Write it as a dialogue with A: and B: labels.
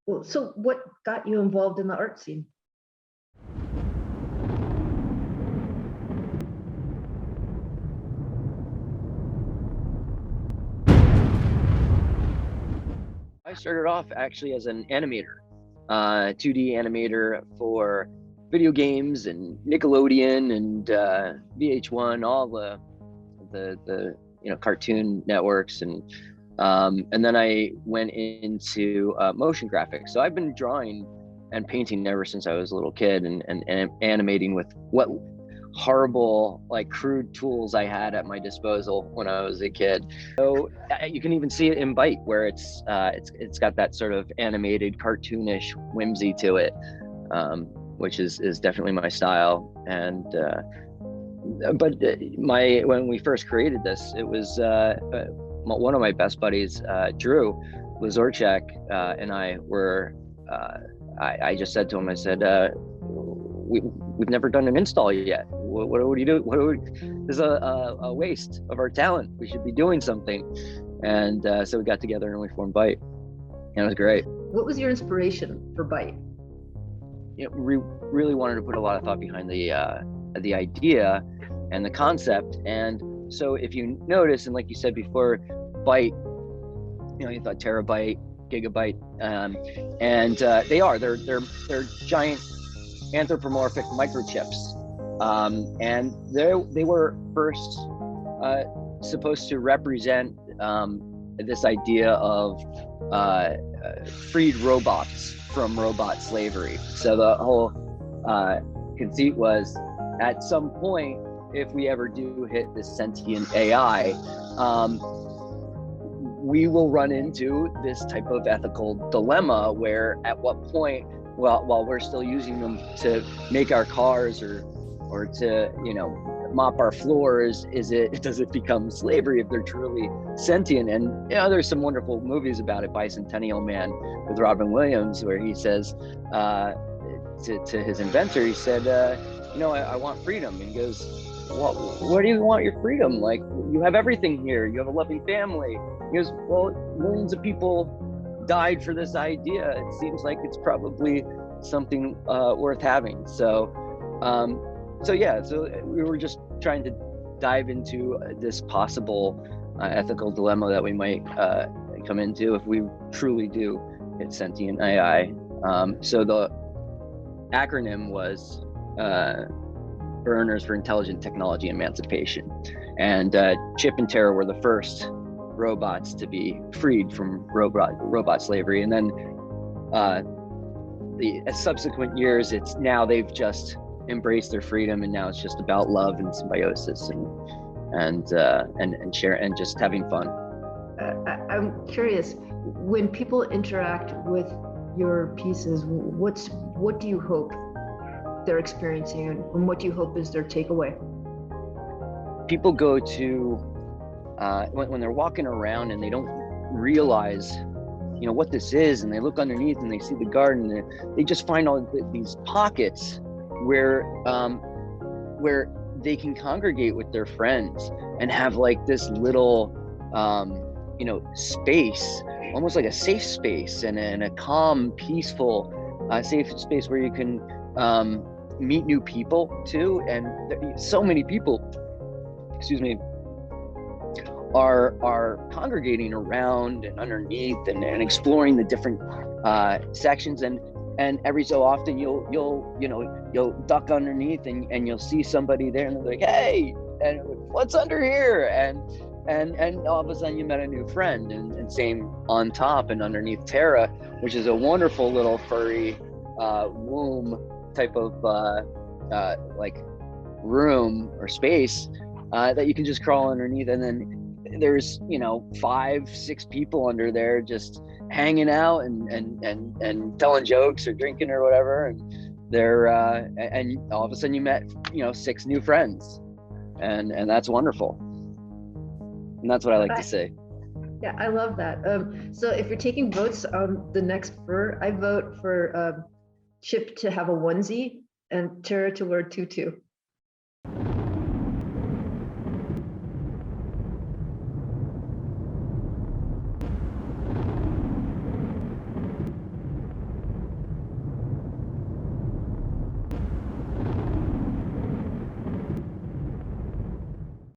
A: Well, so what got you involved in the art scene?
B: I started off actually as an animator, 2D animator for video games and Nickelodeon and VH1, all the cartoon networks, and then I went into motion graphics. So I've been drawing and painting ever since I was a little kid, and animating with what horrible, like, crude tools I had at my disposal when I was a kid. So you can even see it in Byte, where it's got that sort of animated, cartoonish whimsy to it, which is definitely my style. And but when we first created this, it was one of my best buddies, Drew Lazorchak, and I were. I just said to him, I said, we've never done an install yet. What would you do? This is a waste of our talent. We should be doing something. And so we got together and we formed Byte, and it was great.
A: What was your inspiration for Byte?
B: We really wanted to put a lot of thought behind the idea and the concept. And so if you notice, and like you said before, Byte, you thought terabyte, gigabyte, and they're giant anthropomorphic microchips, and they were first supposed to represent this idea of freed robots from robot slavery. So the whole conceit was, at some point, if we ever do hit this sentient AI, we will run into this type of ethical dilemma where, at what point, while we're still using them to make our cars or to mop our floors, does it become slavery if they're truly sentient? And there's some wonderful movies about it. Bicentennial Man with Robin Williams, where he says to his inventor, he said, I want freedom. And he goes, well, where do you want your freedom? Like, you have everything here. You have a loving family. He goes, well, millions of people died for this idea. It seems like it's probably something worth having. So we were just trying to dive into this possible ethical dilemma that we might come into if we truly do hit sentient AI. So the acronym was Earners for Intelligent Technology Emancipation, and Chip and Tara were the first robots to be freed from robot slavery. And then the subsequent years, they've just embraced their freedom, and now it's just about love and symbiosis and share and just having fun.
A: I'm curious, when people interact with your pieces, what do you hope they're experiencing, and what do you hope is their takeaway?
B: People go to when they're walking around and they don't realize what this is, and they look underneath and they see the garden, and they just find all these pockets where they can congregate with their friends and have like this little space, almost like a safe space, and a calm, peaceful safe space where you can meet new people too. And so many people are congregating around and underneath and exploring the different sections, and every so often you'll duck underneath and you'll see somebody there, and they're like, hey, and what's under here? And all of a sudden you met a new friend. And same on top and underneath Tara, which is a wonderful little furry womb type of like room or space that you can just crawl underneath. And then there's 5-6 people under there just hanging out and telling jokes or drinking or whatever, and they're and all of a sudden you met 6 new friends, and that's wonderful, and that's what I like to say.
A: Yeah, I love that. So if you're taking votes on the next fur, I vote for Chip to have a onesie and Tara to wear a tutu.